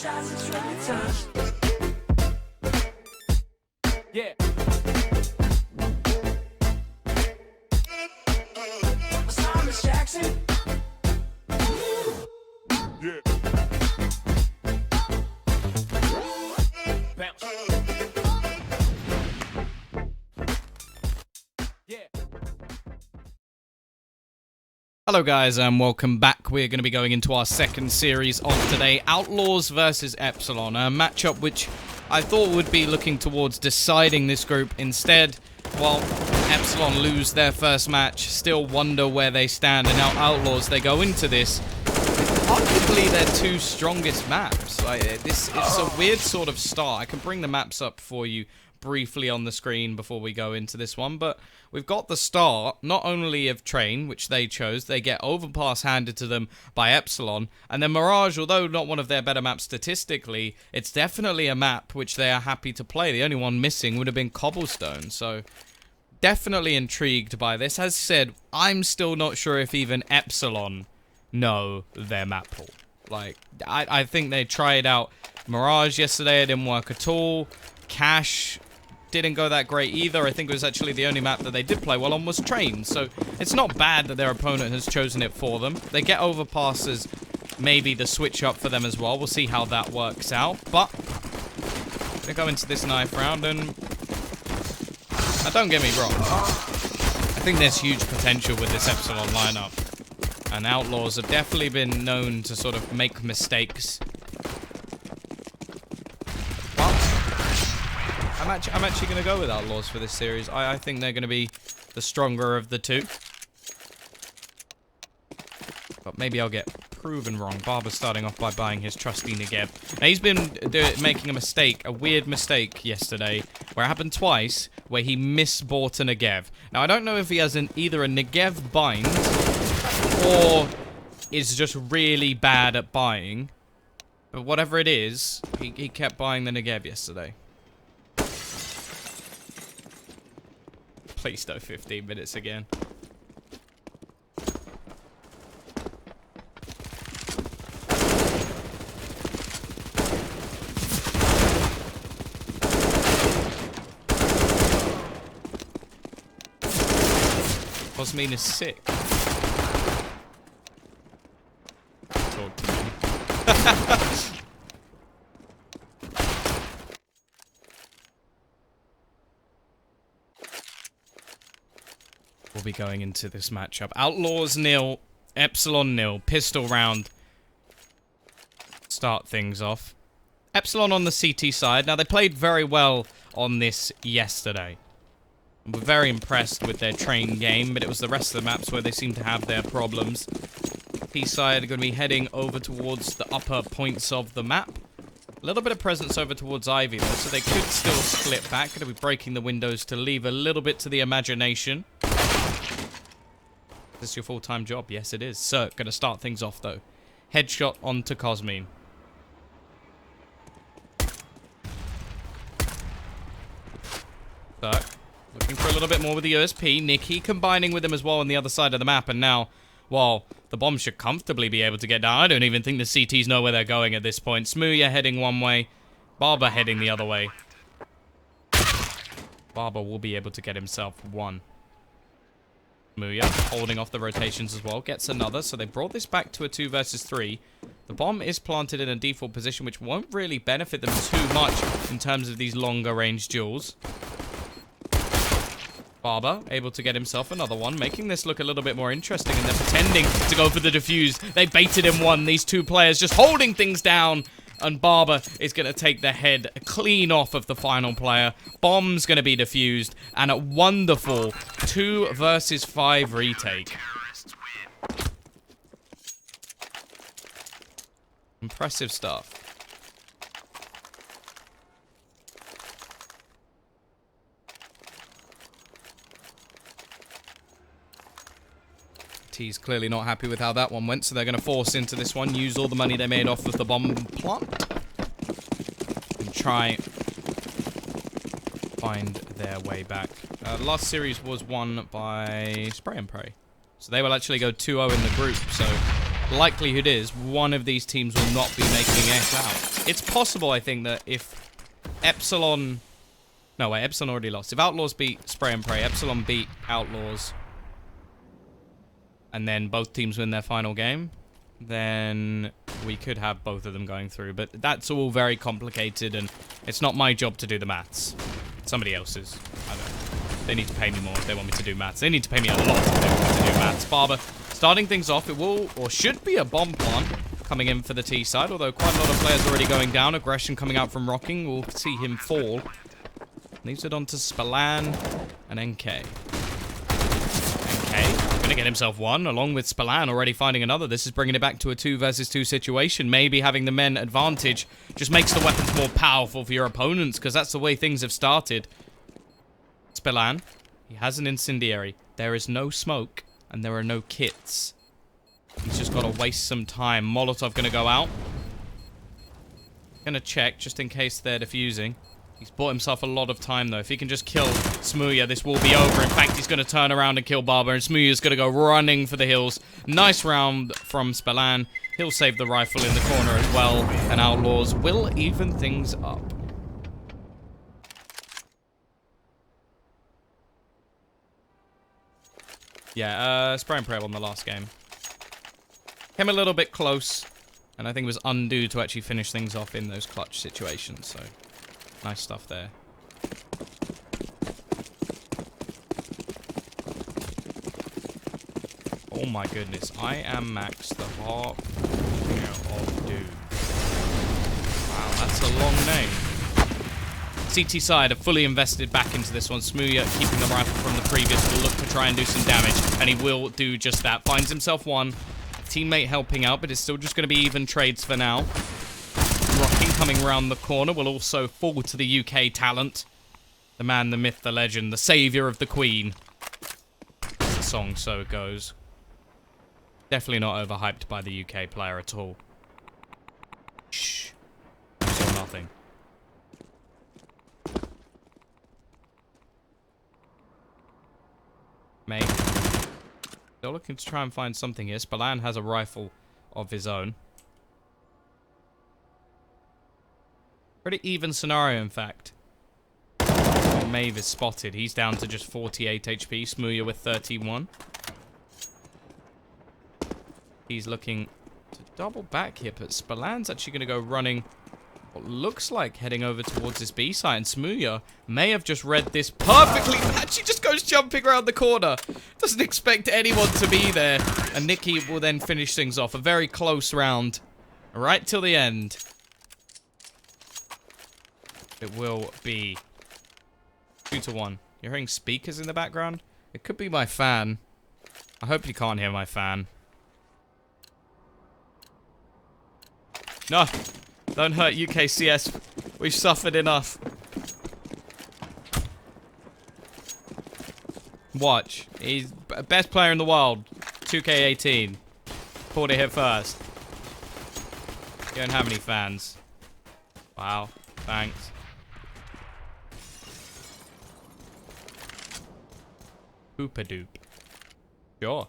Yeah. Jackson. Yeah. Bounce. Yeah. Hello guys and welcome back. We're going to be going into our second series of today, Outlaws versus Epsilon, a matchup which I thought would be looking towards deciding this group. Instead, well, Epsilon lose their first match, still wonder where they stand, and now Outlaws, they go into this with arguably their two strongest maps. It's a weird sort of start. I can bring the maps up for you briefly on the screen before we go into this one, but we've got the start, not only of Train, which they chose, they get Overpass handed to them by Epsilon, and then Mirage, although not one of their better maps statistically, it's definitely a map which they are happy to play. The only one missing would have been Cobblestone, so definitely intrigued by this. As said, I'm still not sure if even Epsilon know their map pool. Like, I think they tried out Mirage yesterday, it didn't work at all. Cash didn't go that great either. I think it was actually the only map that they did play well on was Train, so it's not bad that their opponent has chosen it for them. They get Overpasses, maybe the switch up for them as well. We'll see how that works out, but I'm gonna go into this knife round, and now don't get me wrong, I think there's huge potential with this Epsilon lineup, and Outlaws have definitely been known to sort of make mistakes. I'm actually going to go with Outlaws for this series. I think they're going to be the stronger of the two. But maybe I'll get proven wrong. Barber's starting off by buying his trusty Negev. Now, he's been making a mistake, a weird mistake yesterday, where it happened twice, where he misbought a Negev. Now, I don't know if he has either a Negev bind, or is just really bad at buying. But whatever it is, he kept buying the Negev yesterday. Please no 15 minutes again. Cosmine is sick. Talk to me. We'll be going into this matchup. Outlaws 0, Epsilon 0. Pistol round. Start things off. Epsilon on the CT side. Now, they played very well on this yesterday. We're very impressed with their Train game, but it was the rest of the maps where they seem to have their problems. P side are going to be heading over towards the upper points of the map. A little bit of presence over towards Ivy, though, so they could still split back. Going to be breaking the windows to leave a little bit to the imagination. Is this your full-time job? Yes, it is. So, going to start things off, though. Headshot onto Cosmine. So, looking for a little bit more with the USP. Nikki combining with him as well on the other side of the map. And now, well, the bomb should comfortably be able to get down. I don't even think the CTs know where they're going at this point. Smooya heading one way. Barber heading the other way. Barber will be able to get himself one. Smooya holding off the rotations as well. Gets another. So they brought this back to a 2 versus 3. The bomb is planted in a default position, which won't really benefit them too much in terms of these longer range duels. Barber able to get himself another one, making this look a little bit more interesting, and they're pretending to go for the defuse. They baited him one. These two players just holding things down, and Barber is going to take the head clean off of the final player. Bomb's going to be defused, and a wonderful 2 versus 5 retake. Impressive stuff. T's clearly not happy with how that one went, so they're going to force into this one, use all the money they made off of the bomb plant, and try find their way back. The last series was won by Spray and Pray, so they will actually go 2-0 in the group, so likelihood is one of these teams will not be making it out. It's possible, I think, that if Epsilon... No, wait, Epsilon already lost. If Outlaws beat Spray and Pray, Epsilon beat Outlaws, and then both teams win their final game, then we could have both of them going through. But that's all very complicated, and it's not my job to do the maths. It's somebody else's. I don't know. They need to pay me more if they want me to do maths. They need to pay me a lot if they want me to do maths. Barber starting things off. It will, or should be, a bomb plant coming in for the T side, although quite a lot of players already going down. Aggression coming out from Rocking. We'll see him fall. Leaves it on to Spallan and NK. NK gonna get himself one, along with Spallan already finding another. This is bringing it back to a 2 versus 2 situation. Maybe having the men advantage just makes the weapons more powerful for your opponents, because that's the way things have started. Spallan, he has an incendiary. There is no smoke, and there are no kits. He's just got to waste some time. Molotov gonna go out. Gonna check, just in case they're defusing. He's bought himself a lot of time, though. If he can just kill Smooya, this will be over. In fact, he's going to turn around and kill Barber, and Smooya's going to go running for the hills. Nice round from Spallan. He'll save the rifle in the corner as well, and Outlaws will even things up. Yeah, Spray and Pray on the last game. Came a little bit close, and I think it was undue to actually finish things off in those clutch situations, so... Nice stuff there. Oh my goodness. I am Max, the Harp of Doom. Wow, that's a long name. CT side are fully invested back into this one. Smooya keeping the rifle from the previous will look to try and do some damage, and he will do just that. Finds himself one. Teammate helping out, but it's still just going to be even trades for now. Rocking coming around the corner will also fall to the UK talent. The man, the myth, the legend, the saviour of the Queen. As the song so goes. Definitely not overhyped by the UK player at all. Shh. Saw nothing. Mate. Still looking to try and find something here. Spallan has a rifle of his own. Pretty even scenario, in fact. Maeve is spotted. He's down to just 48 HP. Smooya with 31. He's looking to double back here, but Spallan's actually going to go running what looks like heading over towards his B site, and Smooya may have just read this perfectly. She just goes jumping around the corner. Doesn't expect anyone to be there. And Nikki will then finish things off. A very close round. Right till the end. It will be 2-1. You're hearing speakers in the background? It could be my fan. I hope you can't hear my fan. No! Don't hurt UKCS. We've suffered enough. Watch. He's best player in the world. 2K18. Caught it here first. You don't have any fans. Wow. Thanks. Hoopadoop. Sure.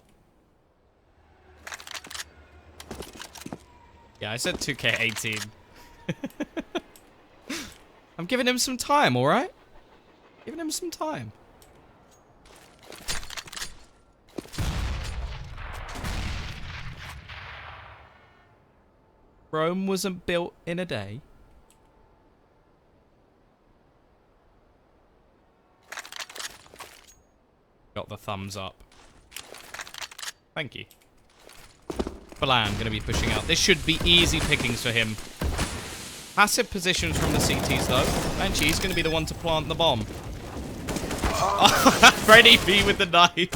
Yeah, I said 2K18. I'm giving him some time, alright? Giving him some time. Rome wasn't built in a day. Got the thumbs up. Thank you. Spallan going to be pushing out. This should be easy pickings for him. Passive positions from the CTs though. And she's going to be the one to plant the bomb. Freddy B with the knife.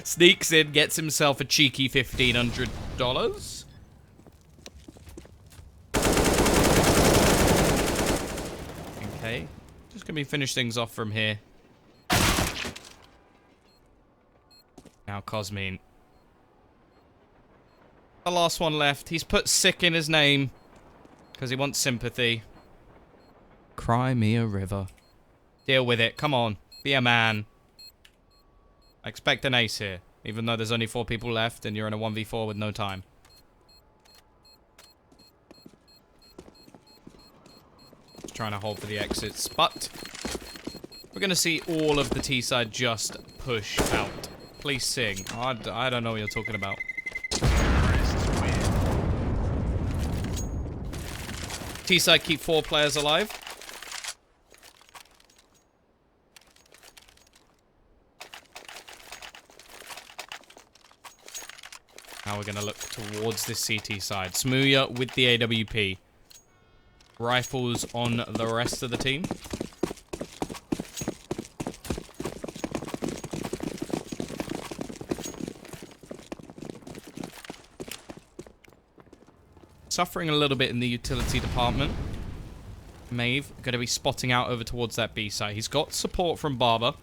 Sneaks in, gets himself a cheeky $1,500. Okay. Just going to be finish things off from here. Now Cosmine. The last one left. He's put sick in his name. Because he wants sympathy. Cry me a river. Deal with it. Come on. Be a man. I expect an ace here. even though there's only 4 people left and you're in a 1v4 with no time. Just trying to hold for the exits, but we're going to see all of the T-side just push out. Please sing. I don't know what you're talking about. T-side keep 4 players alive. Now we're going to look towards this CT side. Smooya with the AWP. Rifles on the rest of the team. Suffering a little bit in the utility department. Maeve going to be spotting out over towards that B site. He's got support from Barber.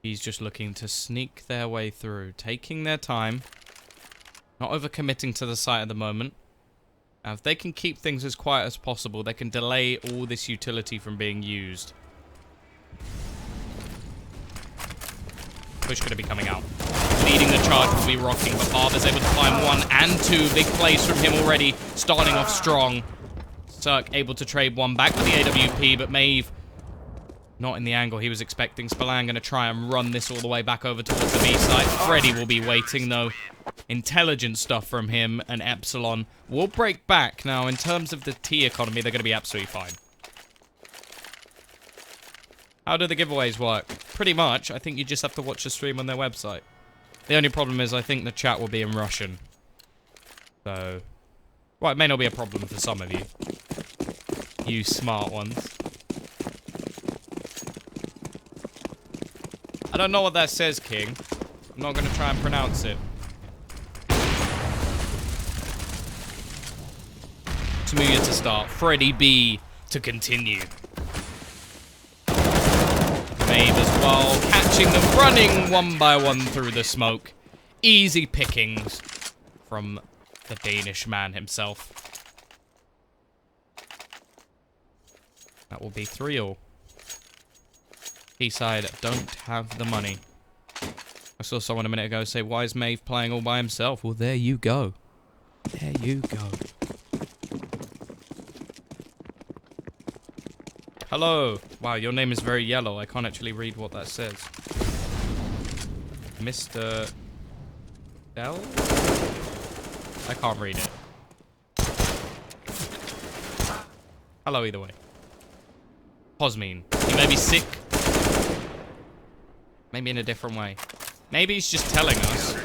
He's just looking to sneak their way through, taking their time, not overcommitting to the site at the moment. Now, if they can keep things as quiet as possible, they can delay all this utility from being used. Push going to be coming out. Leading the charge will be rocking, but Barber's able to find 1 and 2. Big plays from him already, starting off strong. Cirque able to trade 1 back with the AWP, but Maeve not in the angle he was expecting. Spillane going to try and run this all the way back over towards the B side. Freddy will be waiting, though. Intelligent stuff from him, and Epsilon will break back. Now, in terms of the T economy, they're going to be absolutely fine. How do the giveaways work? Pretty much, I think you just have to watch the stream on their website. The only problem is I think the chat will be in Russian. So, well, it may not be a problem for some of you. You smart ones. I don't know what that says, King. I'm not going to try and pronounce it. Smooya to start. Freddy B to continue. Maeve as well. Catching them, running 1 by 1 through the smoke. Easy pickings from the Danish man himself. That will be 3-all. T-side don't have the money. I saw someone a minute ago say, why is Maeve playing all by himself? Well, there you go. There you go. Hello. Wow, your name is very yellow. I can't actually read what that says. Mr. Dell? I can't read it. Hello either way. Posmean. He may be sick. Maybe in a different way. Maybe he's just telling us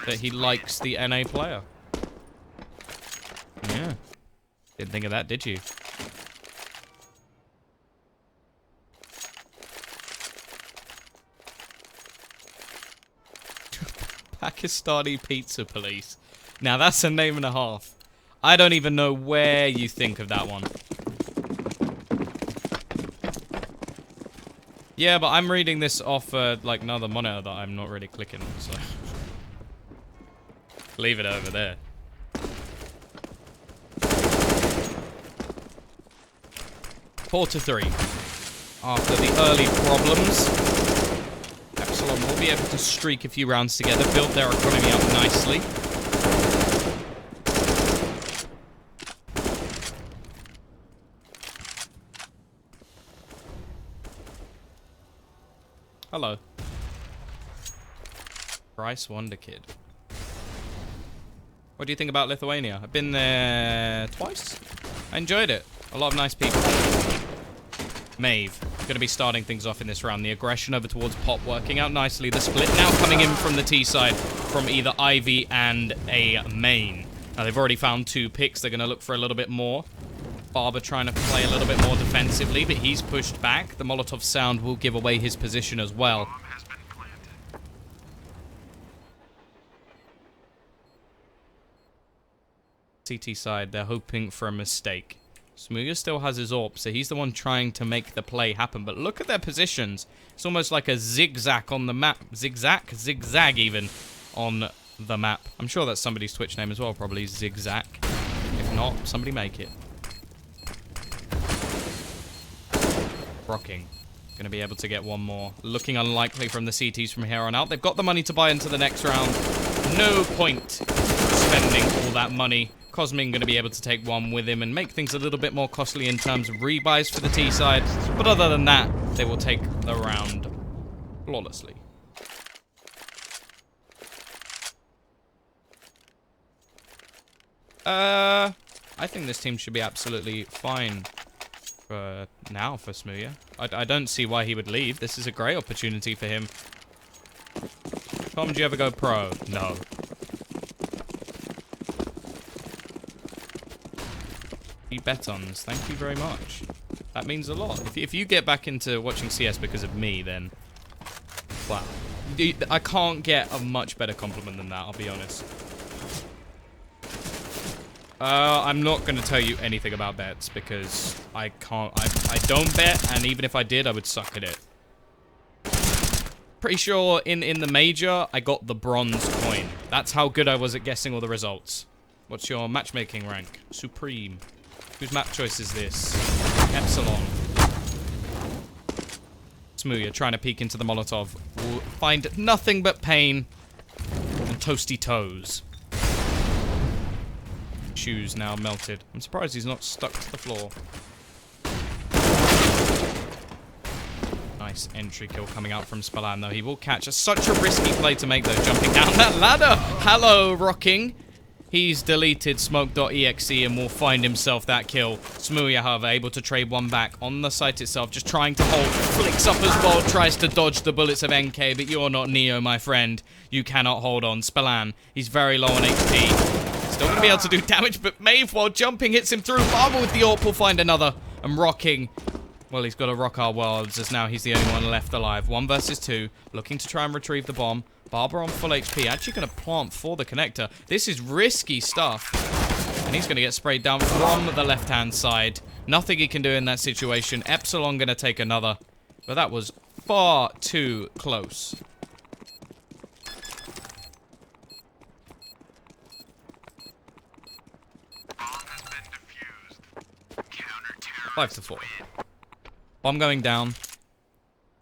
that he likes the NA player. Yeah. Didn't think of that, did you? Pakistani Pizza Police. Now that's a name and a half. I don't even know where you think of that one. Yeah, but I'm reading this off, like, another monitor that I'm not really clicking on, so... Leave it over there. 4-3. After the early problems, Epsilon will be able to streak a few rounds together, build their economy up nicely. Hello. Bryce Wonderkid. What do you think about Lithuania? I've been there twice. I enjoyed it. A lot of nice people. Maeve. Going to be starting things off in this round. The aggression over towards Pop working out nicely. The split now coming in from the T side from either Ivy and a main. Now they've already found 2 picks. They're going to look for a little bit more. Barber trying to play a little bit more defensively, but he's pushed back. The Molotov sound will give away his position as well. CT side, they're hoping for a mistake. Smooya still has his AWP, so he's the one trying to make the play happen. But look at their positions. It's almost like a zigzag on the map. Zigzag even on the map. I'm sure that's somebody's Twitch name as well, probably Zigzag. If not, somebody make it. Rocking. Going to be able to get one more. Looking unlikely from the CTs from here on out. They've got the money to buy into the next round. No point spending all that money. Cosmin going to be able to take one with him and make things a little bit more costly in terms of rebuys for the T side. But other than that, they will take the round flawlessly. I think this team should be absolutely fine for now for Smooya. I don't see why he would leave. This is a great opportunity for him. Tom, did you ever go pro? No. Betons, thank you very much. That means a lot. If you get back into watching CS because of me, then wow. I can't get a much better compliment than that, I'll be honest. I'm not going to tell you anything about bets because I can't. I don't bet, and even if I did, I would suck at it. Pretty sure in the major, I got the bronze coin. That's how good I was at guessing all the results. What's your matchmaking rank? Supreme. Whose map choice is this? Epsilon. Smooya trying to peek into the Molotov. Will find nothing but pain and toasty toes. Shoes now melted. I'm surprised he's not stuck to the floor. Nice entry kill coming out from Spallan, though. He will catch such a risky play to make, though, jumping down that ladder. Hello, Rocking. He's deleted smoke.exe and will find himself that kill. Smooya, however, able to trade one back on the site itself, just trying to hold. Flicks up as well, tries to dodge the bullets of NK, but you're not Neo, my friend. You cannot hold on. Spallan, he's very low on HP. Still going to be able to do damage, but Maeve, while jumping, hits him through. Barber with the AWP will find another. And Rocking, well, he's got to rock our worlds, as now he's the only one left alive. 1 versus 2, looking to try and retrieve the bomb. Barber on full HP, actually going to plant for the connector. This is risky stuff. And he's going to get sprayed down from the left-hand side. Nothing he can do in that situation. Epsilon going to take another. But that was far too close. Five to 4. Bomb going down.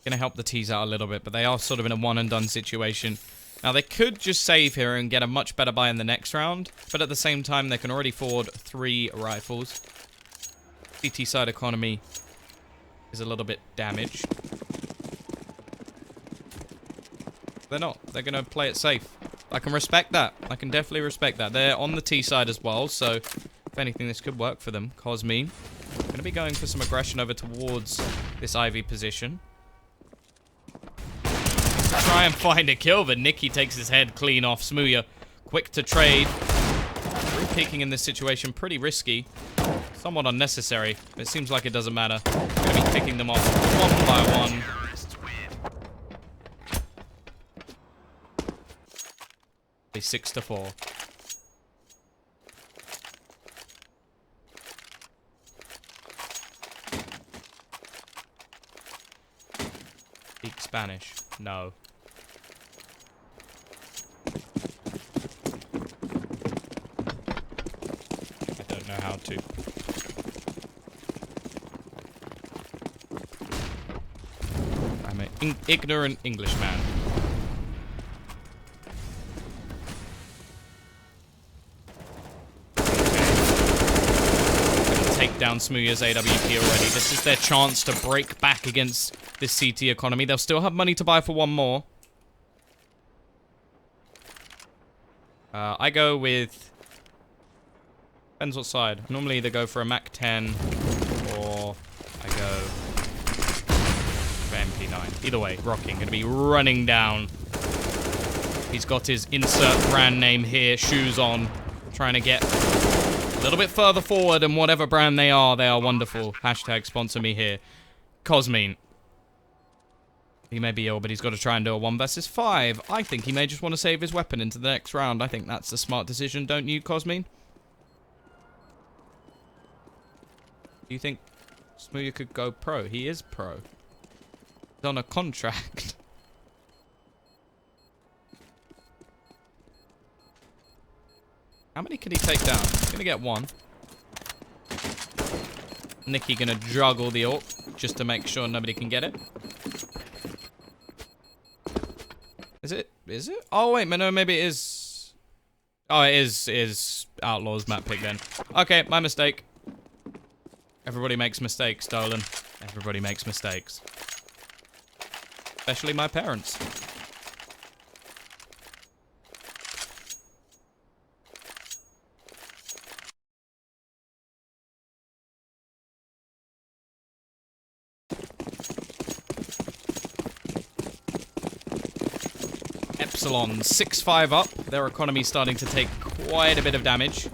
Going to help the T's out a little bit, but they are sort of in a one-and-done situation. Now, they could just save here and get a much better buy in the next round, but at the same time, they can already afford 3 rifles. CT side economy is a little bit damaged. They're not. They're going to play it safe. I can respect that. I can definitely respect that. They're on the T side as well, so if anything, this could work for them. Cosmin going to be going for some aggression over towards this Ivy position. Try and find a kill, but Nicky takes his head clean off. Smooya, quick to trade. Re-peeking in this situation, pretty risky. Somewhat unnecessary, but it seems like it doesn't matter. Going to be picking them off one by one. Be 6 to 4. Speak Spanish. No. I don't know how to. I'm an ignorant Englishman. Take down Smooya's AWP already. This is their chance to break back against this CT economy. They'll still have money to buy for one more. I go with... Depends what side. I normally either go for a Mac 10 or I go for MP9. Either way, Rocking going to be running down. He's got his insert brand name here, shoes on, trying to get a little bit further forward, and whatever brand they are wonderful. Hashtag sponsor me here. Cosmin. He may be ill, but he's got to try and do a 1 versus 5. I think he may just want to save his weapon into the next round. I think that's a smart decision, don't you, Cosmin? Do you think Smooya could go pro? He is pro. He's on a contract. How many can he take down? He's gonna get one. Nicky gonna juggle the ult just to make sure nobody can get it. Is it? Is it? Oh wait, no, maybe it is. Oh, it is Outlaws map pick then. Okay, my mistake. Everybody makes mistakes, Dolan. Everybody makes mistakes. Especially my parents. Epsilon 6-5 up. Their economy's starting to take quite a bit of damage.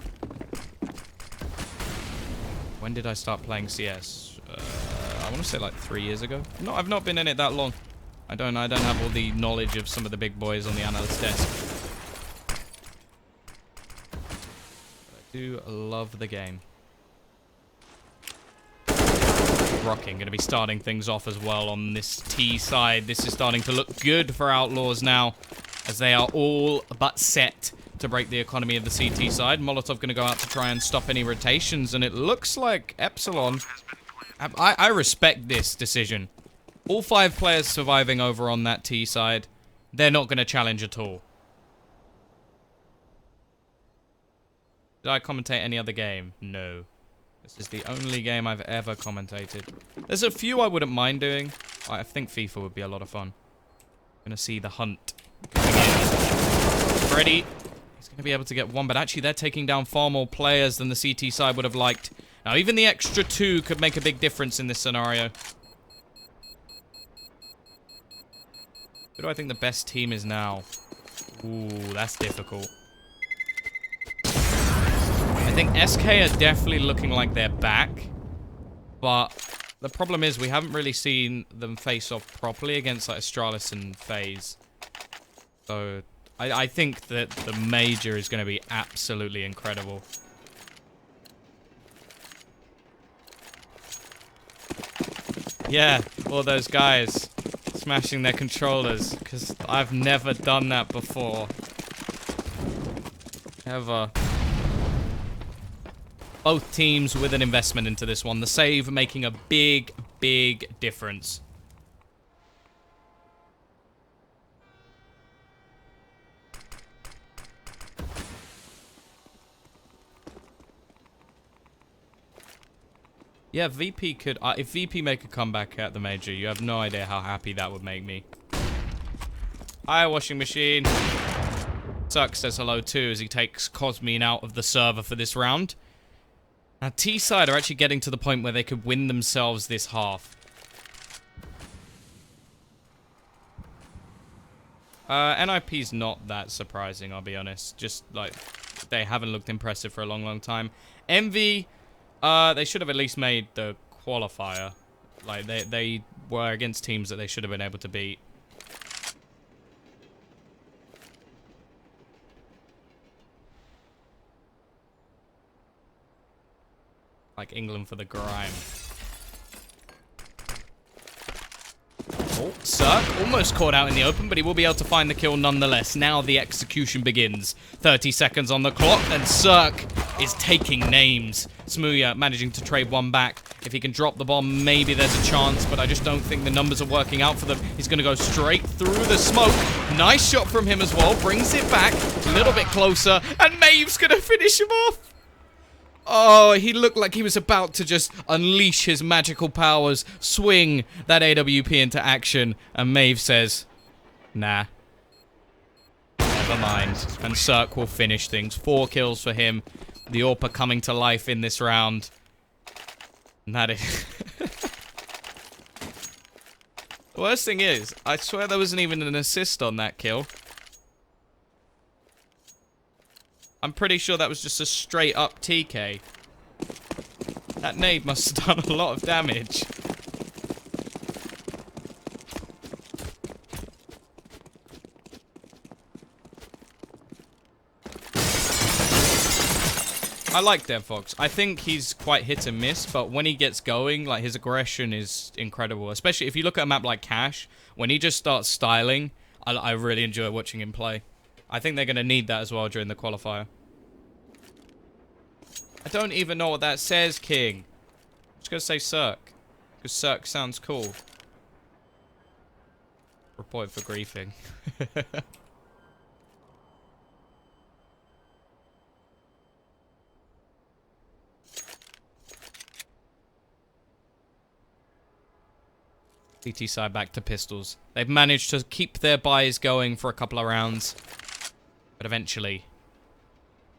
When did I start playing CS? I want to say like 3 years ago. No, I've not been in it that long. I don't have all the knowledge of some of the big boys on the analyst desk. But I do love the game. Rocking going to be starting things off as well on this T side. This is starting to look good for Outlaws now, as they are all but set to break the economy of the CT side. Molotov going to go out to try and stop any rotations, and it looks like Epsilon... I respect this decision. All 5 players surviving over on that T side, they're not going to challenge at all. Did I commentate any other game? No. This is the only game I've ever commentated. There's a few I wouldn't mind doing. I think FIFA would be a lot of fun. Gonna see the hunt coming in. Freddy. He's gonna be able to get one, but actually they're taking down far more players than the CT side would have liked. Now even the extra 2 could make a big difference in this scenario. Who do I think the best team is now? Ooh, that's difficult. I think SK are definitely looking like they're back, but the problem is we haven't really seen them face off properly against like Astralis and FaZe. So I think that the Major is going to be absolutely incredible. Yeah, all those guys smashing their controllers, because I've never done that before. Ever. Both teams with an investment into this one. The save making a big, big difference. Yeah, VP could... if VP make a comeback at the Major, you have no idea how happy that would make me. Hi, washing machine. Suck says hello too as he takes Cosmine out of the server for this round. Now, T-side are actually getting to the point where they could win themselves this half. NIP's not that surprising, I'll be honest. Just, like, they haven't looked impressive for a long, long time. MV, they should have at least made the qualifier. Like, they were against teams that they should have been able to beat. Like England for the grime. Oh, Cirque almost caught out in the open, but he will be able to find the kill nonetheless. Now the execution begins. 30 seconds on the clock, and Cirque is taking names. Smooya managing to trade one back. If he can drop the bomb, maybe there's a chance, but I just don't think the numbers are working out for them. He's going to go straight through the smoke. Nice shot from him as well. Brings it back a little bit closer, and Maeve's going to finish him off. Oh, he looked like he was about to just unleash his magical powers, swing that AWP into action, and Maeve says, nah. Never mind. And Cirque will finish things. 4 kills for him. The AWP coming to life in this round. And that is... The worst thing is, I swear there wasn't even an assist on that kill. I'm pretty sure that was just a straight up TK. That nade must have done a lot of damage. I like DevFox. I think he's quite hit and miss, but when he gets going, like, his aggression is incredible. Especially if you look at a map like Cash, when he just starts styling, I really enjoy watching him play. I think they're going to need that as well during the qualifier. I don't even know what that says, King. I'm just gonna say Cirque. Because Cirque sounds cool. Report for griefing. CT side back to pistols. They've managed to keep their buys going for a couple of rounds. But eventually,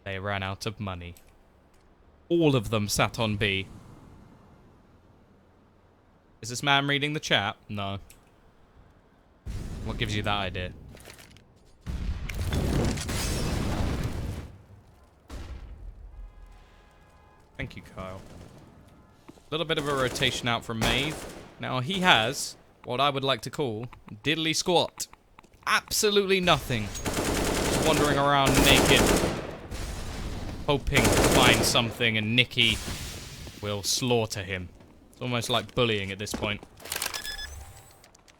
they ran out of money. All of them sat on B. Is this man reading the chat? No. What gives you that idea? Thank you, Kyle. A little bit of a rotation out from Maeve. Now, he has what I would like to call diddly squat. Absolutely nothing. Just wandering around naked, hoping to find something, and Nikki will slaughter him. It's almost like bullying at this point.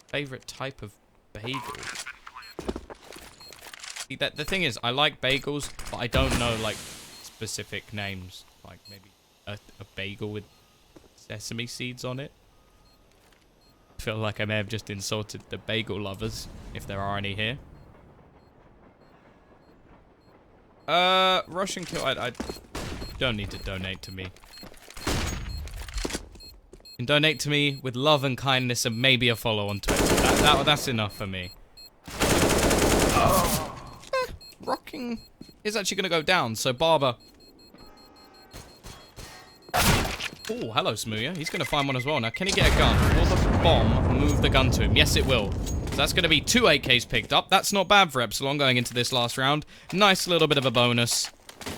Favorite type of bagel? See, the thing is, I like bagels, but I don't know, like, specific names. Like, maybe a bagel with sesame seeds on it. I feel like I may have just insulted the bagel lovers, if there are any here. Russian kill, I don't need to donate to me. You can donate to me with love and kindness and maybe a follow on Twitter. That's enough for me. Rocking is actually going to go down, so Barber. Oh, hello, Smooya. He's going to find one as well. Now, can he get a gun? Will the bomb move the gun to him? Yes, it will. So that's going to be 2 AKs picked up. That's not bad for Epsilon going into this last round. Nice little bit of a bonus.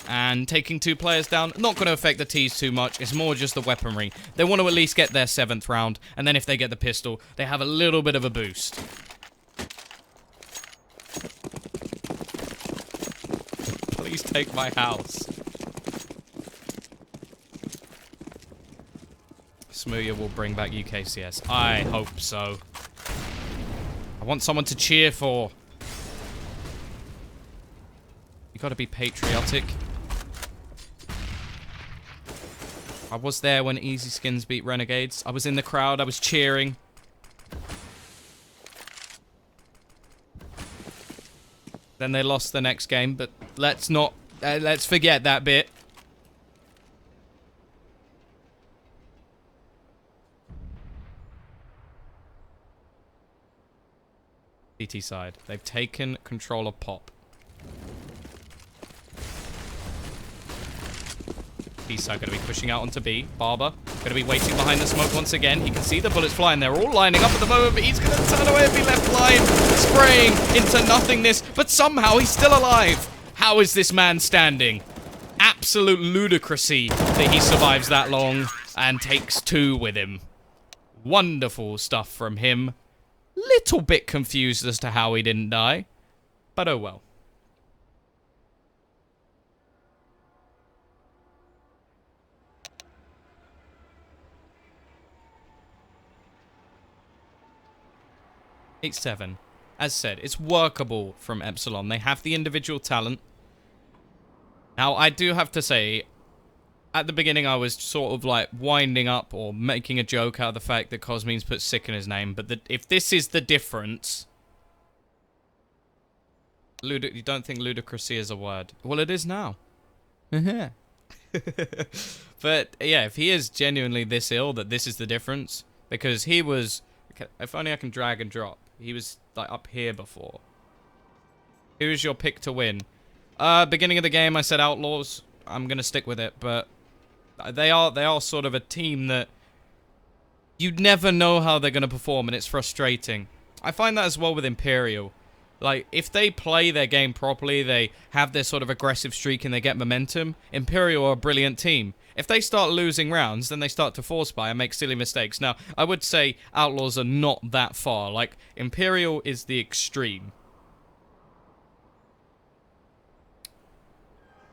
And taking 2 players down, not going to affect the T's too much. It's more just the weaponry. They want to at least get their 7th round. And then if they get the pistol, they have a little bit of a boost. Please take my house. Smooya will bring back UKCS. I hope so. I want someone to cheer for. You gotta be patriotic. I was there when Easy Skins beat Renegades. I was in the crowd. I was cheering. Then they lost the next game, but let's not... let's forget that bit. CT side. They've taken control of Pop. B side going to be pushing out onto B. Barber going to be waiting behind the smoke once again. He can see the bullets flying. They're all lining up at the moment, but he's going to turn away and be left blind, spraying into nothingness. But somehow he's still alive. How is this man standing? Absolute ludicrousy that he survives that long and takes 2 with him. Wonderful stuff from him. Little bit confused as to how he didn't die, but oh well. Eight 7. As said, it's workable from Epsilon. They have the individual talent. Now, I do have to say, at the beginning, I was sort of like winding up or making a joke out of the fact that Cosmeans put sick in his name. But if this is the difference... you don't think ludicrousy is a word? Well, it is now. But, yeah, if he is genuinely this ill, that this is the difference. Because he was... If only I can drag and drop. He was, like, up here before. Who is your pick to win? Beginning of the game, I said Outlaws. I'm going to stick with it, but... They are sort of a team that you never know how they're going to perform, and it's frustrating. I find that as well with Imperial. Like, if they play their game properly, they have their sort of aggressive streak and they get momentum, Imperial are a brilliant team. If they start losing rounds, then they start to force buy and make silly mistakes. Now, I would say Outlaws are not that far. Like, Imperial is the extreme.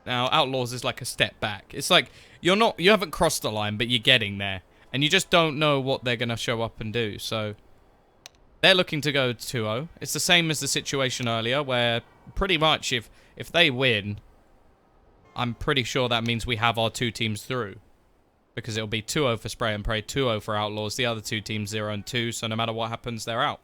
Now, Outlaws is like a step back. It's like, you haven't crossed the line, but you're getting there. And you just don't know what they're going to show up and do, so... They're looking to go 2-0. It's the same as the situation earlier, where pretty much if they win, I'm pretty sure that means we have our 2 teams through. Because it'll be 2-0 for Spray and Pray, 2-0 for Outlaws. The other 2 teams 0 and 2, so no matter what happens, they're out.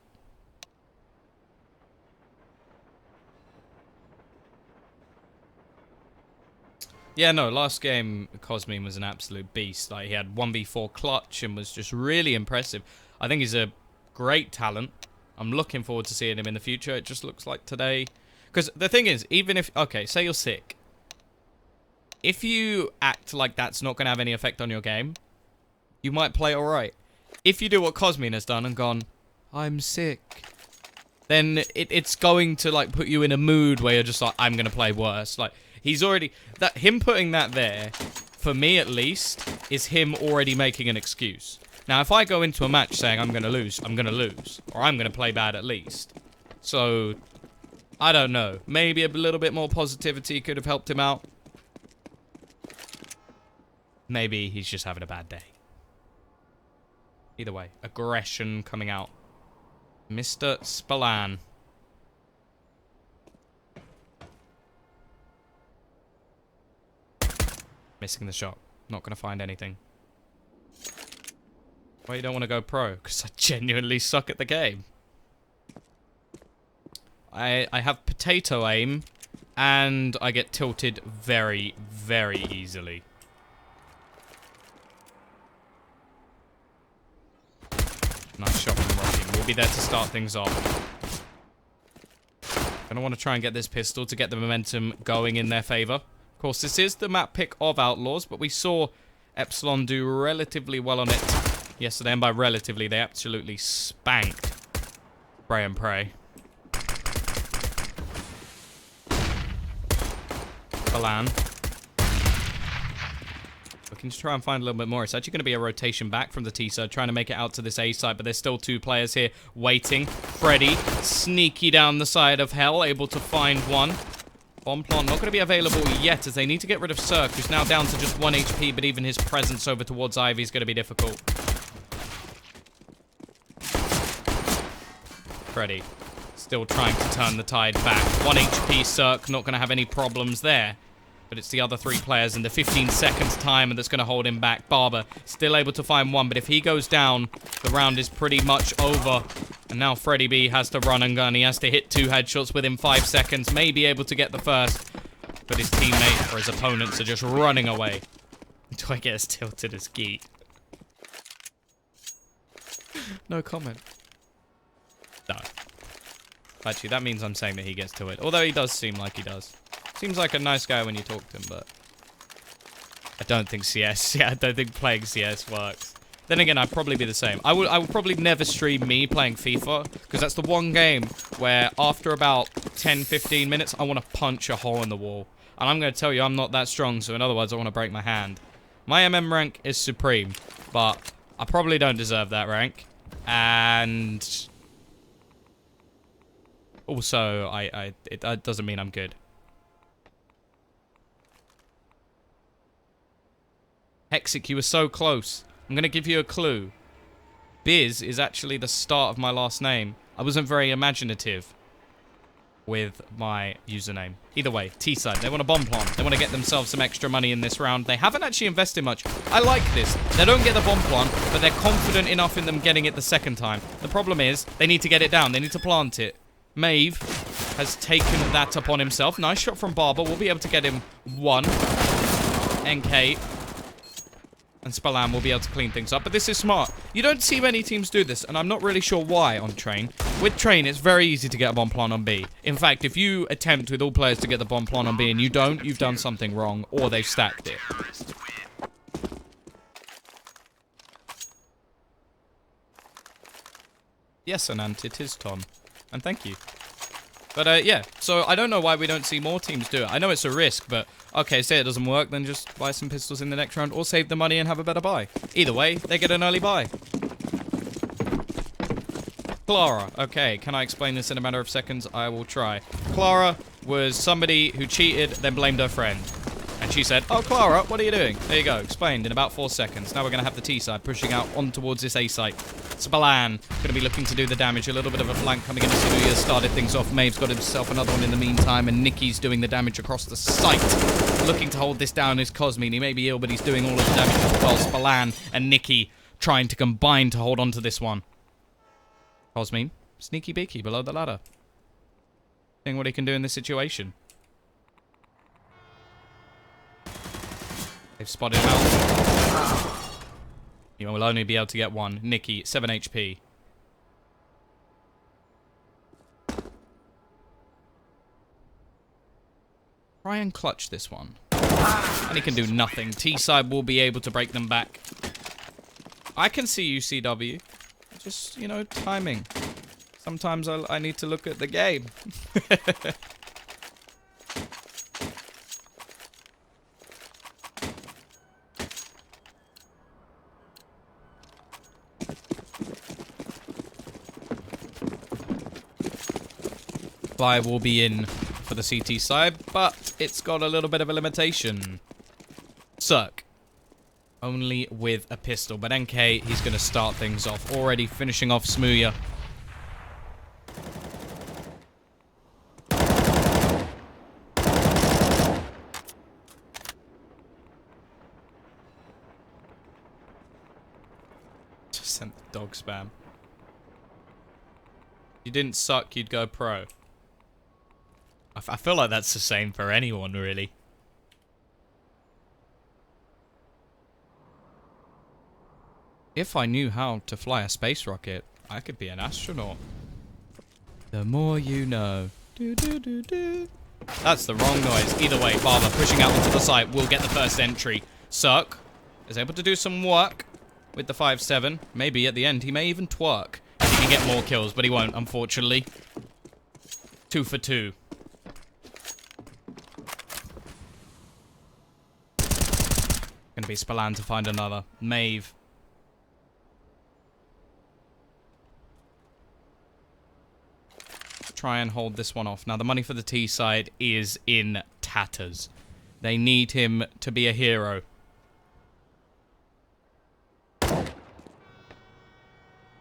Yeah, no, last game, Cosmin was an absolute beast. Like, he had 1v4 clutch and was just really impressive. I think he's a great talent. I'm looking forward to seeing him in the future. It just looks like today. Because the thing is, even if... Okay, say you're sick. If you act like that's not going to have any effect on your game, you might play alright. If you do what Cosmin has done and gone, I'm sick, then it's going to, like, put you in a mood where you're just like, I'm going to play worse. Like, he's already... Him putting that there, for me at least, is him already making an excuse. Now, if I go into a match saying I'm going to lose, I'm going to lose. Or I'm going to play bad at least. So, I don't know. Maybe a little bit more positivity could have helped him out. Maybe he's just having a bad day. Either way, aggression coming out. Mr. Spallan. Missing the shot. Not going to find anything. Well, you don't want to go pro, because I genuinely suck at the game. I have potato aim, and I get tilted very, very easily. Nice shot from Rocky. We'll be there to start things off. Gonna want to try and get this pistol to get the momentum going in their favor. Of course, this is the map pick of Outlaws, but we saw Epsilon do relatively well on it yesterday, and by relatively, they absolutely spanked Spray and Pray. Balan. Looking to try and find a little bit more. It's actually going to be a rotation back from the T side, trying to make it out to this A side, but there's still 2 players here waiting. Freddy, sneaky down the side of Hell, able to find one. Bomb plant not going to be available yet, as they need to get rid of Cirque, who's now down to just 1 HP, but even his presence over towards Ivy is going to be difficult. Freddy, still trying to turn the tide back. 1 HP Cirque, not going to have any problems there. But it's the other 3 players in the 15 seconds time that's going to hold him back. Barber still able to find one, but if he goes down, the round is pretty much over. And now Freddy B has to run and gun. He has to hit 2 headshots within 5 seconds. May be able to get the first. But his teammate or his opponents are just running away. Do I get as tilted as Geet? No comment. No. Actually, that means I'm saying that he gets tilted. Although he does seem like he does. Seems like a nice guy when you talk to him, but I don't think CS. Yeah, I don't think playing CS works. Then again, I'd probably be the same. I would probably never stream me playing FIFA, because that's the one game where after about 10-15 minutes, I want to punch a hole in the wall. And I'm going to tell you, I'm not that strong, so in other words, I want to break my hand. My MM rank is supreme, but I probably don't deserve that rank. And also, it doesn't mean I'm good. Hexic, you were so close. I'm going to give you a clue. Biz is actually the start of my last name. I wasn't very imaginative with my username. Either way, T-side, they want a bomb plant. They want to get themselves some extra money in this round. They haven't actually invested much. I like this. They don't get the bomb plant, but they're confident enough in them getting it the second time. The problem is, they need to get it down. They need to plant it. Maeve has taken that upon himself. Nice shot from Barber. We'll be able to get him 1. NK. And Spallan will be able to clean things up. But this is smart. You don't see many teams do this, and I'm not really sure why on Train. With Train, it's very easy to get a bomb plant on B. In fact, if you attempt with all players to get the bomb plant on B and you don't, you've done something wrong, or they've stacked it. Yes, Anant, it is Tom. And thank you. But, yeah, so I don't know why we don't see more teams do it. I know it's a risk, but, okay, say it doesn't work, then just buy some pistols in the next round, or save the money and have a better buy. Either way, they get an early buy. Clara. Okay, can I explain this in a matter of seconds? I will try. Clara was somebody who cheated, then blamed her friend. And she said, oh, Clara, what are you doing? There you go, explained in about 4 seconds. Now we're going to have the T side pushing out on towards this A site. Spallan going to be looking to do the damage. A little bit of a flank coming in as Smooya started things off. Maeve's got himself another one in the meantime, and Nicky's doing the damage across the site. Looking to hold this down is Cosmine. He may be ill, but he's doing all of the damage as well. Spallan and Nicky trying to combine to hold on to this one. Cosmine, sneaky beaky below the ladder. Seeing what he can do in this situation. They've spotted him out. You will only be able to get one. Nicky, 7 HP. Try and clutch this one. And he can do nothing. T-side will be able to break them back. I can see you, CW. Just, you know, timing. Sometimes I need to look at the game. Fly will be in for the CT side, but it's got a little bit of a limitation. Cirque. Only with a pistol, but NK, he's going to start things off. Already finishing off Smooya. Just sent the dog spam. You didn't suck, you'd go pro. I feel like that's the same for anyone, really. If I knew how to fly a space rocket, I could be an astronaut. The more you know. Do, do, do, do. That's the wrong noise. Either way, Barber pushing out onto the site will get the first entry. Cirque is able to do some work with the 5-7. Maybe at the end he may even twerk. He can get more kills, but he won't, unfortunately. 2 for 2. Gonna be Spallan to find another. Maeve. Try and hold this one off. Now, the money for the T side is in tatters. They need him to be a hero. And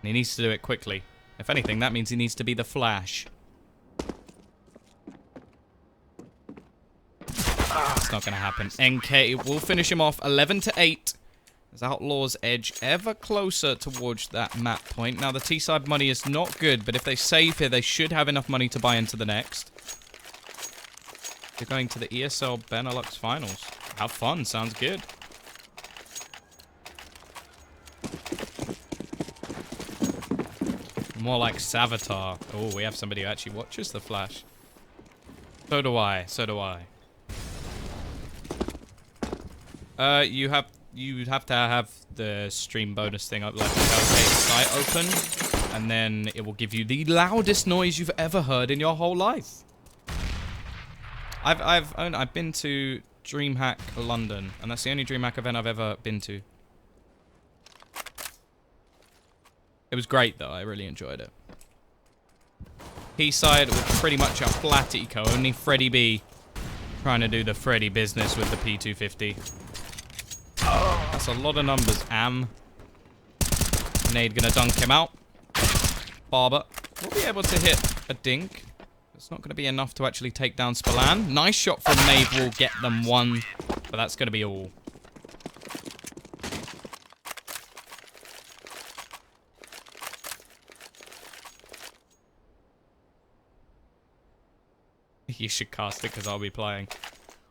he needs to do it quickly. If anything, that means he needs to be the Flash. It's not going to happen. NK will finish him off 11-8. As Outlaws edge ever closer towards that map point. Now, the T-side money is not good, but if they save here, they should have enough money to buy into the next. They're going to the ESL Benelux Finals. Have fun. Sounds good. More like Savitar. Oh, we have somebody who actually watches the Flash. So do I. So do I. You'd have to have the stream bonus thing up, like the Hellcase site open, and then it will give you the loudest noise you've ever heard in your whole life. I've been to DreamHack London, and that's the only DreamHack event I've ever been to. It was great though, I really enjoyed it. P-side was pretty much a flat eco, only Freddy B trying to do the Freddy business with the P250. That's a lot of numbers, Nade gonna dunk him out. Barber will be able to hit a dink. It's not gonna be enough to actually take down Spallan. Nice shot from Nade will get them one, but that's gonna be all. You should cast it because I'll be playing.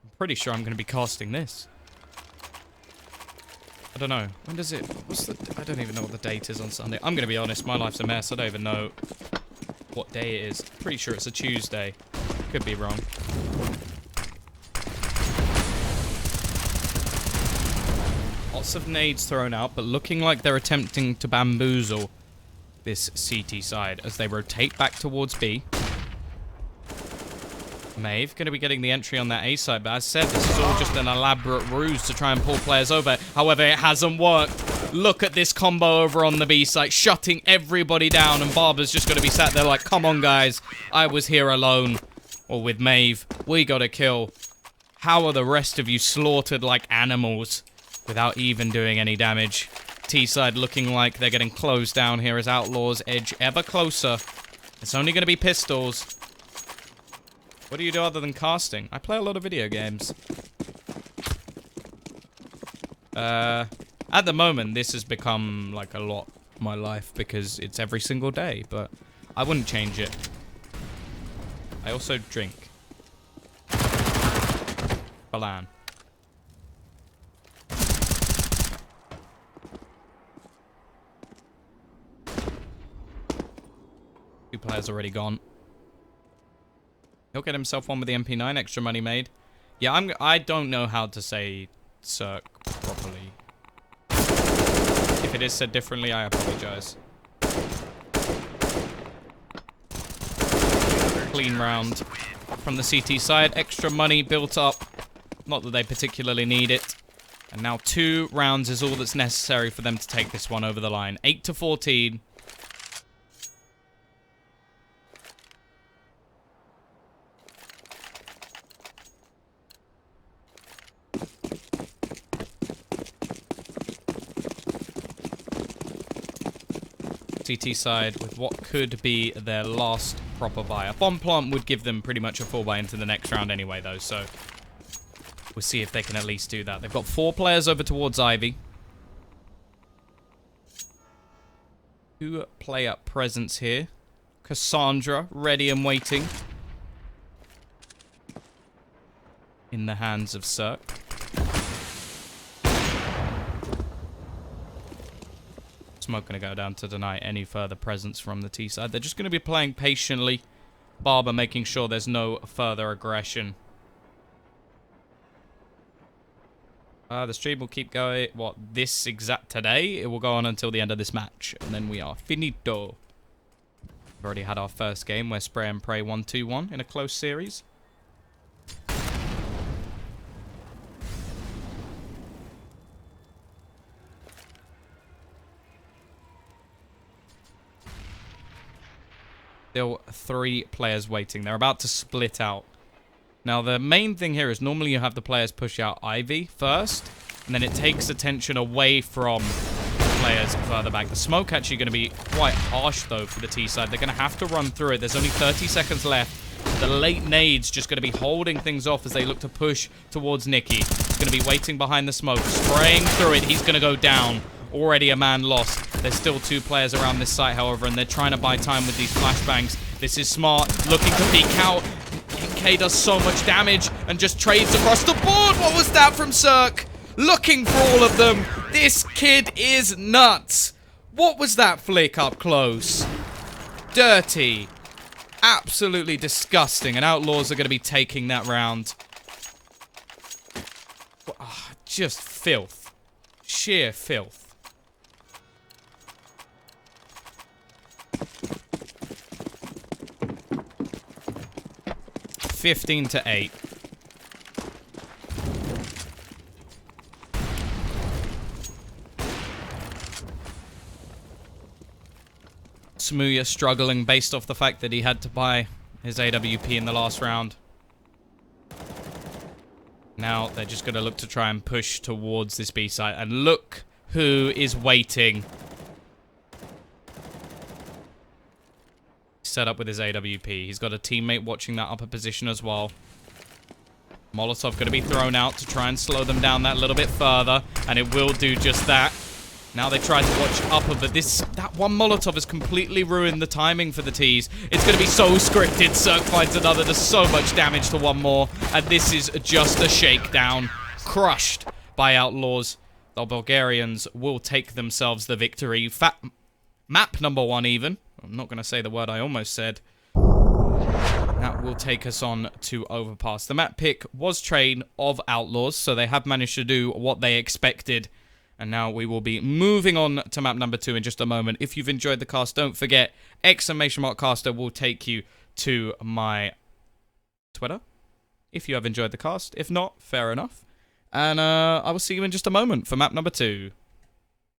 I'm pretty sure I'm gonna be casting this. I don't know. When does it... I don't even know what the date is on Sunday. I'm going to be honest. My life's a mess. I don't even know what day it is. Pretty sure it's a Tuesday. Could be wrong. Lots of nades thrown out, but looking like they're attempting to bamboozle this CT side as they rotate back towards B. Maeve going to be getting the entry on that A side, but as said, this is all just an elaborate ruse to try and pull players over. However, it hasn't worked. Look at this combo over on the B side, shutting everybody down, and Barber's just going to be sat there like, come on guys, I was here alone. Or with Maeve, we got a kill. How are the rest of you slaughtered like animals without even doing any damage? T-side looking like they're getting closed down here as Outlaws edge ever closer. It's only going to be pistols. What do you do other than casting? I play a lot of video games. At the moment, this has become like a lot of my life because it's every single day, but I wouldn't change it. I also drink. Balan. Two players already gone. He'll get himself one with the MP9. Extra money made. Yeah, I don't know how to say Cirque properly. If it is said differently, I apologize. Clean round from the CT side. Extra money built up. Not that they particularly need it. And now 2 rounds is all that's necessary for them to take this one over the line. 8-14. CT side with what could be their last proper buy. A bomb plant would give them pretty much a full buy into the next round anyway, though, so we'll see if they can at least do that. They've got 4 players over towards Ivy. 2 player presence here. Cassandra, ready and waiting. In the hands of Cirque. Smoke going to go down to deny any further presence from the T side. They're just going to be playing patiently. Barber making sure there's no further aggression. The stream will keep going. What, this exact today? It will go on until the end of this match. And then we are finito. We've already had our first game where Spray and Pray 1-2-1 in a close series. Still 3 players waiting. They're about to split out. Now, the main thing here is normally you have the players push out Ivy first, and then it takes attention away from the players further back. The smoke actually going to be quite harsh, though, for the T side. They're going to have to run through it. There's only 30 seconds left. The late nade's just going to be holding things off as they look to push towards Nicky. He's going to be waiting behind the smoke, spraying through it. He's going to go down. Already a man lost. There's still 2 players around this site, however, and they're trying to buy time with these flashbangs. This is smart, looking to peek out. K does so much damage and just trades across the board. What was that from Cirque? Looking for all of them. This kid is nuts. What was that flick up close? Dirty. Absolutely disgusting. And Outlaws are going to be taking that round. Just filth. Sheer filth. 15-8. Smooya struggling based off the fact that he had to buy his AWP in the last round. Now they're just going to look to try and push towards this B site. And look who is waiting. Set up with his AWP. He's got a teammate watching that upper position as well. Molotov going to be thrown out to try and slow them down that little bit further, and it will do just that. Now they try to watch upper, but that one Molotov has completely ruined the timing for the T's. It's going to be so scripted. Cirque finds another. Does so much damage to one more, and this is just a shakedown. Crushed by Outlaws. The Bulgarians will take themselves the victory. Map number 1 even. I'm not going to say the word I almost said. That will take us on to Overpass. The map pick was Train of Outlaws, so they have managed to do what they expected. And now we will be moving on to map number 2 in just a moment. If you've enjoyed the cast, don't forget, !caster will take you to my Twitter. If you have enjoyed the cast. If not, fair enough. And I will see you in just a moment for map number 2.